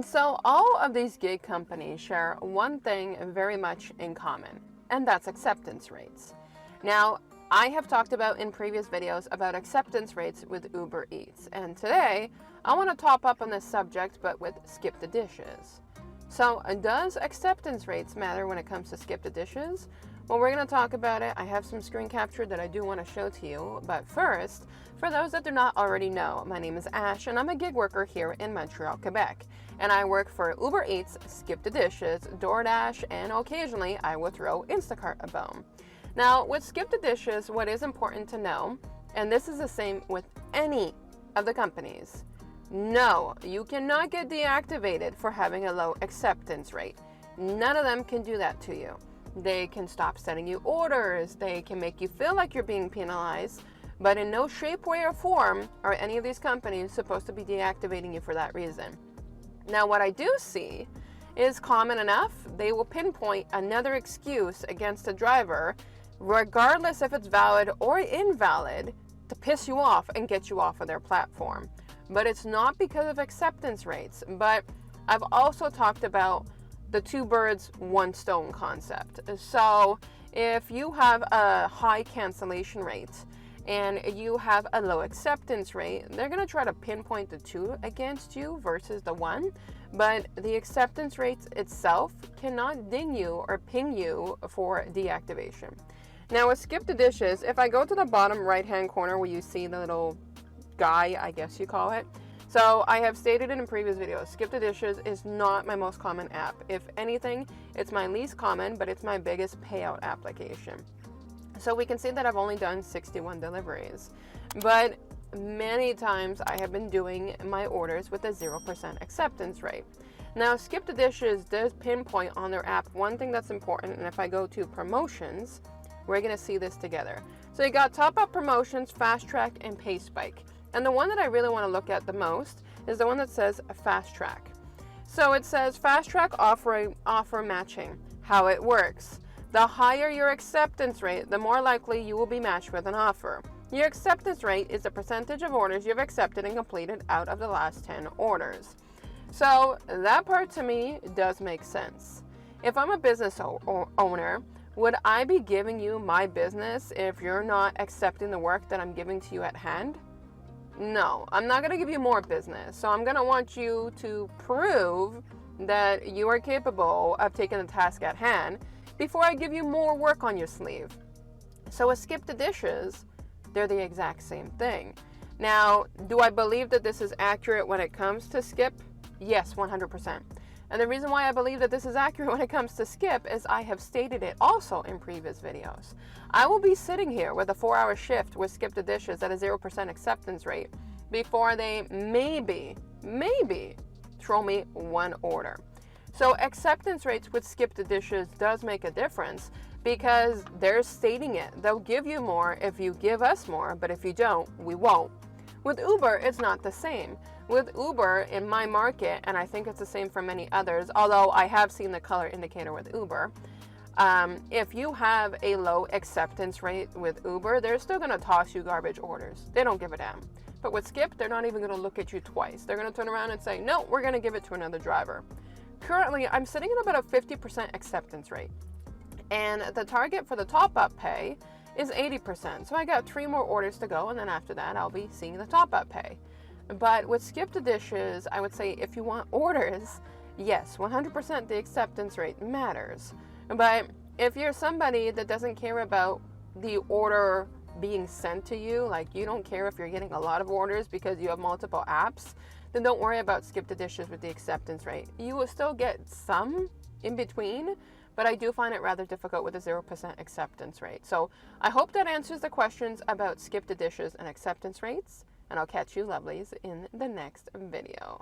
So all of these gig companies share one thing very much in common, and that's acceptance rates. Now, I have talked about in previous videos about acceptance rates with Uber Eats, and today I want to top up on this subject but with skip the dishes. So, does acceptance rates matter when it comes to skip the dishes? Well, we're going to talk about it. I have some screen capture that I do want to show to you, but first, for those that do not already know, my name is Ash and I'm a gig worker here in Montreal, Quebec. And I work for Uber Eats, Skip the Dishes, DoorDash, and occasionally I will throw Instacart a bone. Now, with Skip the Dishes, what is important to know, and this is the same with any of the companies, no, you cannot get deactivated for having a low acceptance rate. None of them can do that to you. They can stop sending you orders, they can make you feel like you're being penalized, but in no shape, way, or form are any of these companies supposed to be deactivating you for that reason. Now, what I do see is common enough, they will pinpoint another excuse against a driver, regardless if it's valid or invalid, to piss you off and get you off of their platform. But it's not because of acceptance rates. But I've also talked about the two birds, one stone concept. So if you have a high cancellation rate and you have a low acceptance rate, they're going to try to pinpoint the two against you versus the one. But the acceptance rate itself cannot ding you or ping you for deactivation. Now with Skip the Dishes, if I go to the bottom right hand corner where you see the little guy, I guess you call it. So I have stated it in previous videos, Skip the Dishes is not my most common app. If anything, it's my least common, but it's my biggest payout application. So we can see that I've only done 61 deliveries. But many times I have been doing my orders with a 0% acceptance rate. Now, Skip the Dishes does pinpoint on their app one thing that's important, and if I go to promotions, we're going to see this together. So you got top up promotions, fast track, and pay spike. And the one that I really want to look at the most is the one that says fast track. So it says fast track offer matching. How it works. The higher your acceptance rate, the more likely you will be matched with an offer. Your acceptance rate is the percentage of orders you've accepted and completed out of the last 10 orders. So that part to me does make sense. If I'm a business owner, would I be giving you my business if you're not accepting the work that I'm giving to you at hand? No, I'm not going to give you more business. So I'm going to want you to prove that you are capable of taking the task at hand before I give you more work on your sleeve. So with Skip the Dishes, they're the exact same thing. Now, do I believe that this is accurate when it comes to Skip? Yes, 100%. And the reason why I believe that this is accurate when it comes to Skip is I have stated it also in previous videos. I will be sitting here with a 4-hour shift with Skip the Dishes at a 0% acceptance rate before they maybe throw me one order. So acceptance rates with Skip the Dishes does make a difference because they're stating it. They'll give you more if you give us more, but if you don't, we won't. With Uber, it's not the same. With Uber, in my market, and I think it's the same for many others, although I have seen the color indicator with Uber, if you have a low acceptance rate with Uber, they're still going to toss you garbage orders. They don't give a damn. But with Skip, they're not even going to look at you twice. They're going to turn around and say, no, we're going to give it to another driver. Currently, I'm sitting at about a 50% acceptance rate. And the target for the top-up pay is 80%. So I got 3 more orders to go, and then after that, I'll be seeing the top-up pay. But with Skip the Dishes, I would say if you want orders, yes, 100% the acceptance rate matters. But if you're somebody that doesn't care about the order being sent to you, like you don't care if you're getting a lot of orders because you have multiple apps, then don't worry about Skip the Dishes with the acceptance rate. You will still get some in between, but I do find it rather difficult with a 0% acceptance rate. So I hope that answers the questions about Skip the Dishes and acceptance rates. And I'll catch you lovelies in the next video.